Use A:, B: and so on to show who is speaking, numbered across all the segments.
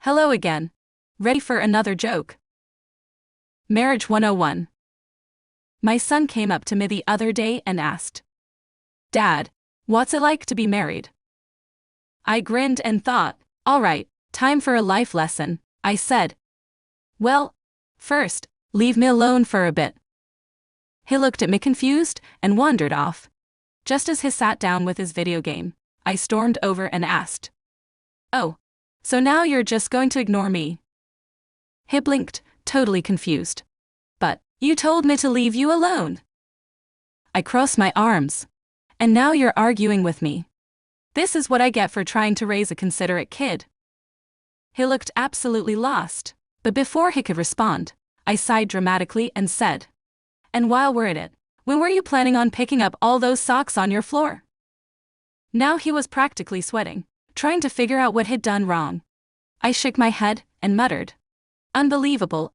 A: Hello again. Ready for another joke? Marriage 101. My son came up to me the other day and asked, "Dad, what's it like to be married?" I grinned and thought, all right, time for a life lesson. I said, "Well, first, leave me alone for a bit." He looked at me confused and wandered off. Just as he sat down with his video game, I stormed over and asked, "Oh, so now you're just going to ignore me?" He blinked, totally confused. "But, you told me to leave you alone." I crossed my arms. "And now you're arguing with me. This is what I get for trying to raise a considerate kid." He looked absolutely lost, but before he could respond, I sighed dramatically and said, "And while we're at it, when were you planning on picking up all those socks on your floor?" Now he was practically sweating, trying to figure out what he'd done wrong. I shook my head and muttered, "Unbelievable."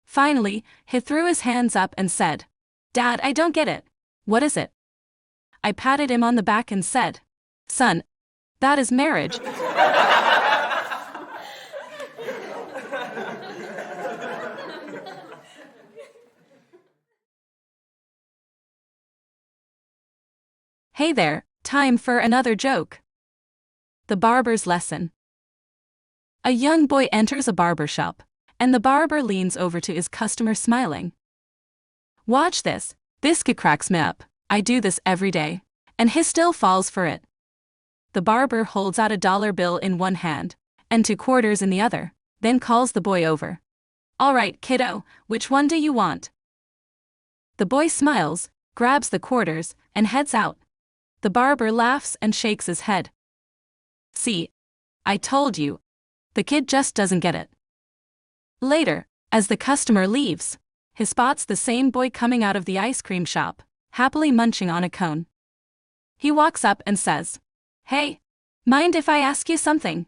A: Finally, he threw his hands up and said, "Dad, I don't get it. What is it?" I patted him on the back and said, "Son, that is marriage." Hey there, time for another joke. The barber's lesson. A young boy enters a barber shop, and the barber leans over to his customer smiling. "Watch this, this kid cracks me up. I do this every day, and he still falls for it." The barber holds out a dollar bill in one hand, and 2 quarters in the other, then calls the boy over. "All right, kiddo, which one do you want?" The boy smiles, grabs the quarters, and heads out. The barber laughs and shakes his head. "See? I told you." The kid just doesn't get it. Later, as the customer leaves, he spots the same boy coming out of the ice cream shop, happily munching on a cone. He walks up and says, "Hey, mind if I ask you something?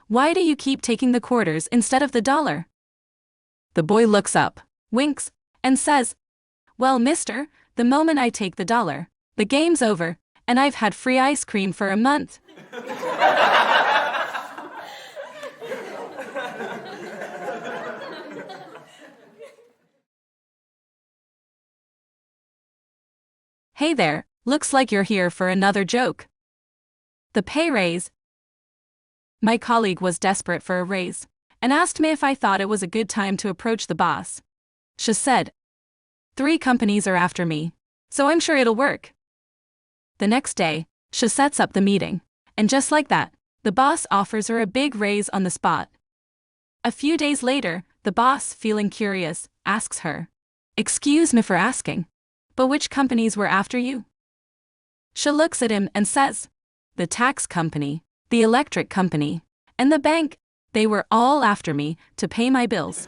A: Why do you keep taking the quarters instead of the dollar?" The boy looks up, winks, and says, "Well, mister, the moment I take the dollar, the game's over, and I've had free ice cream for a month." Hey there, looks like you're here for another joke. The pay raise. My colleague was desperate for a raise, and asked me if I thought it was a good time to approach the boss. She said, "3 companies are after me, so I'm sure it'll work." The next day, she sets up the meeting, and just like that, the boss offers her a big raise on the spot. A few days later, the boss, feeling curious, asks her, "Excuse me for asking, but which companies were after you?" She looks at him and says, "The tax company, the electric company, and the bank, they were all after me to pay my bills."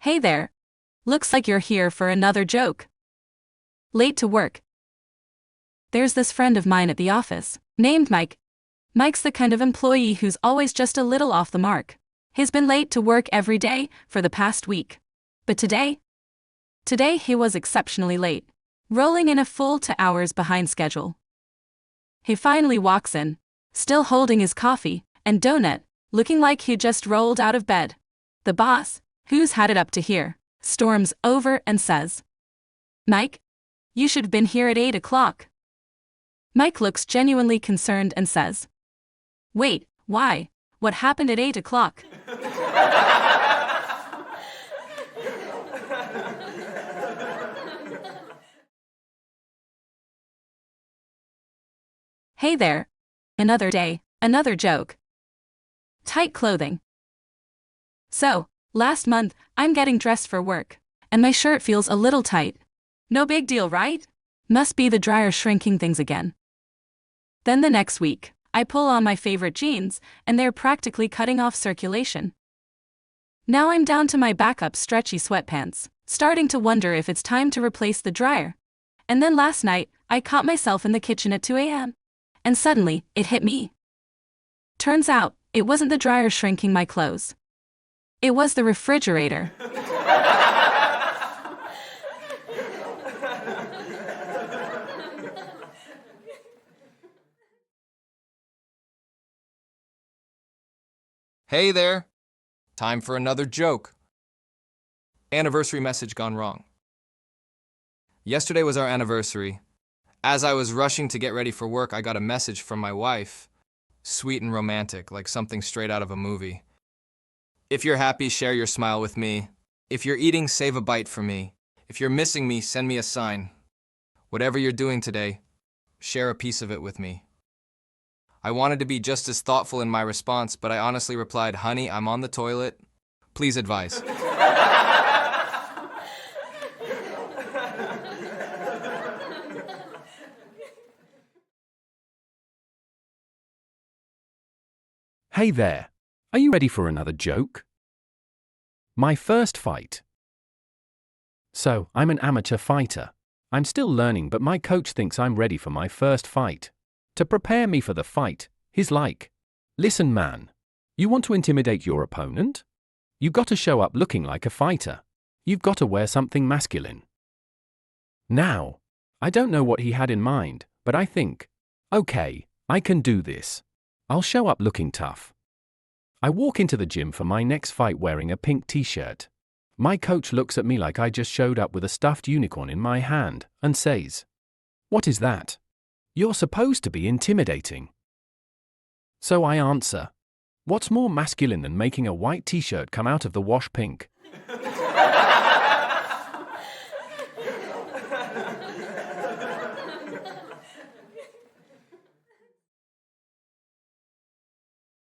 A: Hey there. Looks like you're here for another joke. Late to work. There's this friend of mine at the office, named Mike. Mike's the kind of employee who's always just a little off the mark. He's been late to work every day for the past week. But today he was exceptionally late, rolling in a full 2 hours behind schedule. He finally walks in, still holding his coffee and donut, looking like he just rolled out of bed. The boss, who's had it up to here, storms over and says, "Mike, you should have been here at 8 o'clock. Mike looks genuinely concerned and says, "Wait, why? What happened at 8 o'clock? Hey there. Another day, another joke. Tight clothing. So, last month, I'm getting dressed for work, and my shirt feels a little tight. No big deal, right? Must be the dryer shrinking things again. Then the next week, I pull on my favorite jeans, and they're practically cutting off circulation. Now I'm down to my backup stretchy sweatpants, starting to wonder if it's time to replace the dryer. And then last night, I caught myself in the kitchen at 2 a.m. And suddenly, it hit me. Turns out, it wasn't the dryer shrinking my clothes. It was the refrigerator.
B: Hey there! Time for another joke. Anniversary message gone wrong. Yesterday was our anniversary. As I was rushing to get ready for work, I got a message from my wife. Sweet and romantic, like something straight out of a movie. If you're happy, share your smile with me. If you're eating, save a bite for me. If you're missing me, send me a sign. Whatever you're doing today, share a piece of it with me. I wanted to be just as thoughtful in my response, but I honestly replied, "Honey, I'm on the toilet. Please advise."
C: Hey there, are you ready for another joke? My first fight. So, I'm an amateur fighter. I'm still learning, but my coach thinks I'm ready for my first fight. To prepare me for the fight, he's like, "Listen, man, you want to intimidate your opponent? You got to show up looking like a fighter. You've got to wear something masculine." Now, I don't know what he had in mind, but I think, okay, I can do this. I'll show up looking tough. I walk into the gym for my next fight wearing a pink t-shirt. My coach looks at me like I just showed up with a stuffed unicorn in my hand and says, "What is that? You're supposed to be intimidating." So I answer, "What's more masculine than making a white t-shirt come out of the wash pink?"